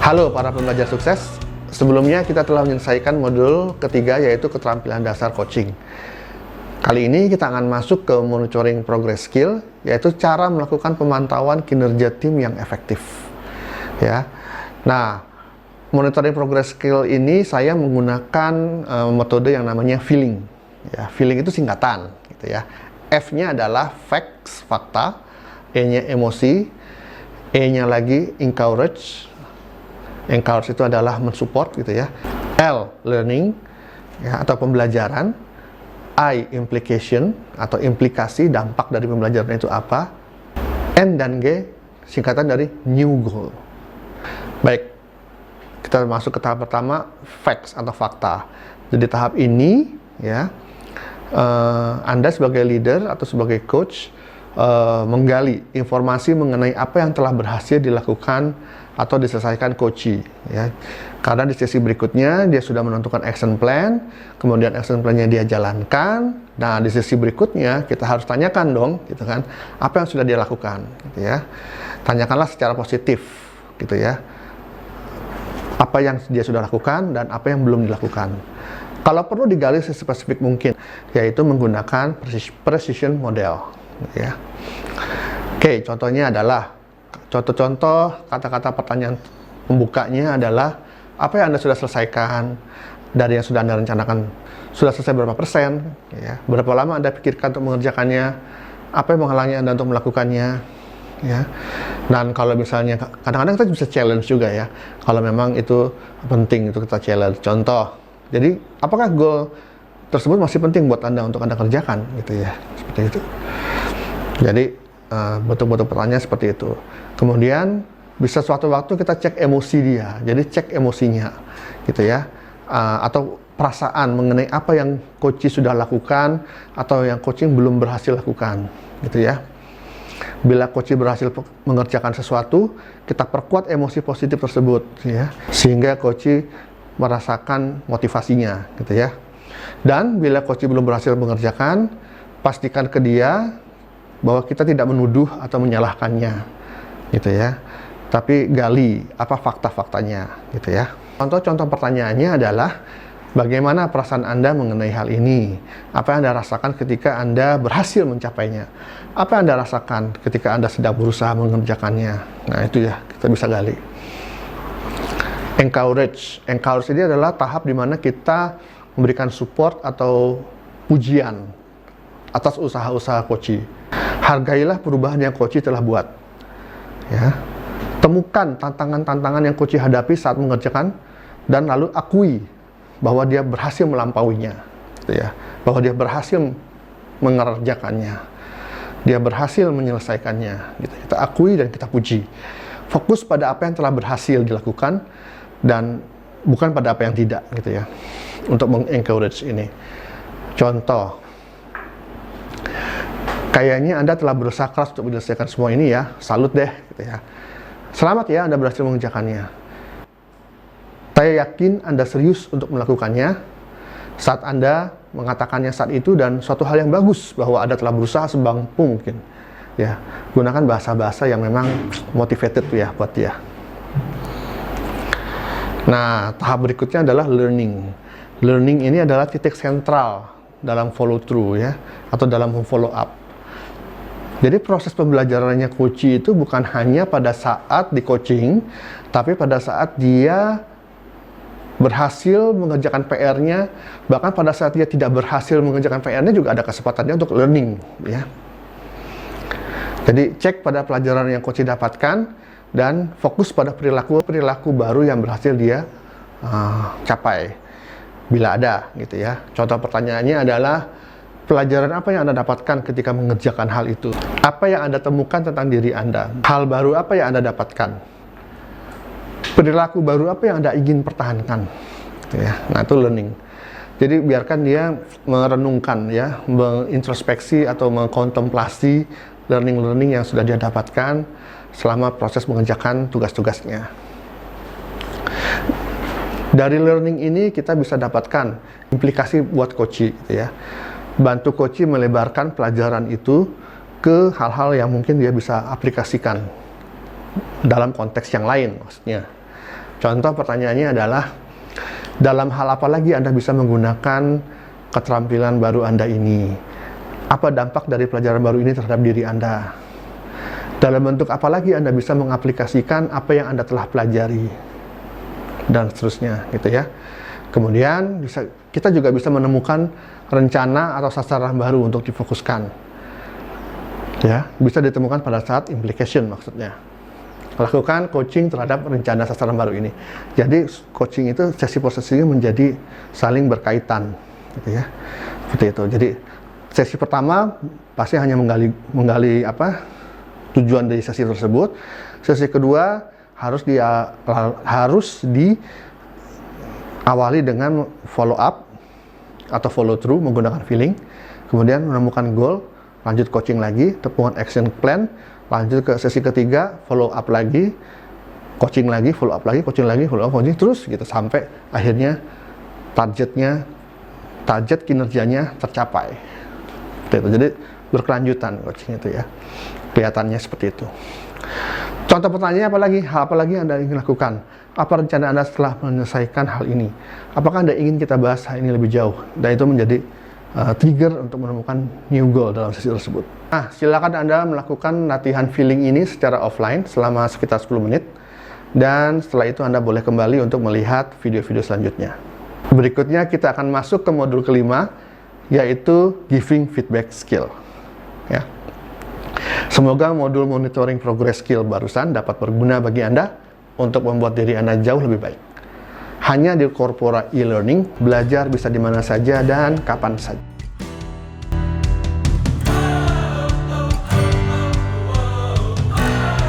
Halo para pembelajar sukses, sebelumnya kita telah menyelesaikan modul ketiga yaitu keterampilan dasar coaching. Kali ini kita akan masuk ke monitoring progress skill, yaitu cara melakukan pemantauan kinerja tim yang efektif. Ya, nah monitoring progress skill ini saya menggunakan metode yang namanya feeling. Ya, feeling itu singkatan, gitu ya. F-nya adalah facts, fakta, E-nya emosi, E-nya lagi encourage. Encourage itu adalah mensupport, gitu ya. L, learning, ya, atau pembelajaran. I, implication, atau implikasi, dampak dari pembelajaran itu apa. N dan G, singkatan dari new goal. Baik, kita masuk ke tahap pertama, facts atau fakta. Jadi tahap ini, ya, Anda sebagai leader atau sebagai coach menggali informasi mengenai apa yang telah berhasil dilakukan atau diselesaikan coachee, ya. Karena di sesi berikutnya dia sudah menentukan action plan, kemudian action plan-nya dia jalankan. Nah, di sesi berikutnya kita harus tanyakan dong, gitu kan, apa yang sudah dia lakukan, gitu ya. Tanyakanlah secara positif, gitu ya. Apa yang dia sudah lakukan dan apa yang belum dilakukan. Kalau perlu digali sespesifik mungkin, yaitu menggunakan precision model, gitu ya. Oke, contohnya adalah contoh-contoh kata-kata pertanyaan pembukanya adalah apa yang Anda sudah selesaikan dari yang sudah Anda rencanakan, sudah selesai berapa persen, ya. Berapa lama Anda pikirkan untuk mengerjakannya, apa yang menghalangi Anda untuk melakukannya, ya. Dan kalau misalnya kadang-kadang kita bisa challenge juga, ya, kalau memang itu penting itu kita challenge. Contoh, jadi apakah goal tersebut masih penting buat Anda untuk Anda kerjakan, gitu ya, seperti itu. Jadi betul-betul pertanyaan seperti itu. Kemudian bisa suatu waktu kita cek emosi dia, jadi cek emosinya, gitu ya, atau perasaan mengenai apa yang coaching sudah lakukan atau yang coaching belum berhasil lakukan, gitu ya. Bila coaching berhasil mengerjakan sesuatu, kita perkuat emosi positif tersebut, ya, sehingga coaching merasakan motivasinya, gitu ya. Dan bila coaching belum berhasil mengerjakan, pastikan ke dia bahwa kita tidak menuduh atau menyalahkannya, gitu ya, tapi gali apa fakta-faktanya, gitu ya. Contoh-contoh pertanyaannya adalah bagaimana perasaan Anda mengenai hal ini, apa yang Anda rasakan ketika Anda berhasil mencapainya, apa yang Anda rasakan ketika Anda sedang berusaha mengerjakannya. Nah, itu ya, kita bisa gali. Encourage ini adalah tahap di mana kita memberikan support atau pujian atas usaha-usaha coaching. Hargailah perubahan yang coaching telah buat, ya. Temukan tantangan-tantangan yang coaching hadapi saat mengerjakan dan lalu akui bahwa dia berhasil melampauinya, gitu ya. Bahwa dia berhasil mengerjakannya, dia berhasil menyelesaikannya, gitu. Kita akui dan kita puji. Fokus pada apa yang telah berhasil dilakukan dan bukan pada apa yang tidak, gitu ya, untuk mengencourage ini. Contoh, kayaknya Anda telah berusaha keras untuk menyelesaikan semua ini, ya. Salut deh, gitu ya. Selamat ya, Anda berhasil mengerjakannya. Saya yakin Anda serius untuk melakukannya saat Anda mengatakannya saat itu, dan suatu hal yang bagus bahwa Anda telah berusaha semampu mungkin. Ya, gunakan bahasa-bahasa yang memang motivated, ya, buat dia. Nah, tahap berikutnya adalah learning. Learning ini adalah titik sentral dalam follow through, ya, atau dalam follow up. Jadi proses pembelajarannya coaching itu bukan hanya pada saat di coaching, tapi pada saat dia berhasil mengerjakan PR-nya, bahkan pada saat dia tidak berhasil mengerjakan PR-nya juga ada kesempatannya untuk learning, ya. Jadi cek pada pelajaran yang coaching dapatkan dan fokus pada perilaku baru yang berhasil dia capai, bila ada, gitu ya. Contoh pertanyaannya adalah, pelajaran apa yang Anda dapatkan ketika mengerjakan hal itu? Apa yang Anda temukan tentang diri Anda? Hal baru apa yang Anda dapatkan? Perilaku baru apa yang Anda ingin pertahankan? Gitu ya. Nah, itu learning. Jadi biarkan dia merenungkan, ya, mengintrospeksi atau mengkontemplasi learning yang sudah dia dapatkan selama proses mengerjakan tugas-tugasnya. Dari learning ini kita bisa dapatkan implikasi buat coaching, gitu ya. Bantu coaching melebarkan pelajaran itu ke hal-hal yang mungkin dia bisa aplikasikan dalam konteks yang lain, maksudnya. Contoh pertanyaannya adalah, dalam hal apa lagi Anda bisa menggunakan keterampilan baru Anda ini? Apa dampak dari pelajaran baru ini terhadap diri Anda? Dalam bentuk apa lagi Anda bisa mengaplikasikan apa yang Anda telah pelajari? Dan seterusnya, gitu ya. Kemudian kita juga bisa menemukan rencana atau sasaran baru untuk difokuskan. Ya, bisa ditemukan pada saat implication maksudnya. Lakukan coaching terhadap rencana sasaran baru ini. Jadi coaching itu sesi prosesnya menjadi saling berkaitan, gitu ya. Seperti itu. Jadi sesi pertama pasti hanya menggali tujuan dari sesi tersebut. Sesi kedua harus diawali dengan follow up atau follow through menggunakan feeling. Kemudian menemukan goal, lanjut coaching lagi, temukan action plan. Lanjut ke sesi ketiga, follow up lagi, coaching lagi, follow up lagi, coaching lagi, follow up, coaching, terus gitu sampai akhirnya target kinerjanya tercapai. Jadi berkelanjutan coaching itu ya, kelihatannya seperti itu. Contoh pertanyaannya hal apa lagi Anda ingin lakukan? Apa rencana Anda setelah menyelesaikan hal ini? Apakah Anda ingin kita bahas hal ini lebih jauh? Dan itu menjadi trigger untuk menemukan new goal dalam sesi tersebut. Nah, silakan Anda melakukan latihan feeling ini secara offline selama sekitar 10 menit. Dan setelah itu Anda boleh kembali untuk melihat video-video selanjutnya. Berikutnya kita akan masuk ke modul kelima, yaitu giving feedback skill. Ya. Semoga modul monitoring progress skill barusan dapat berguna bagi Anda untuk membuat diri Anda jauh lebih baik. Hanya di Corpora e-learning, belajar bisa di mana saja dan kapan saja.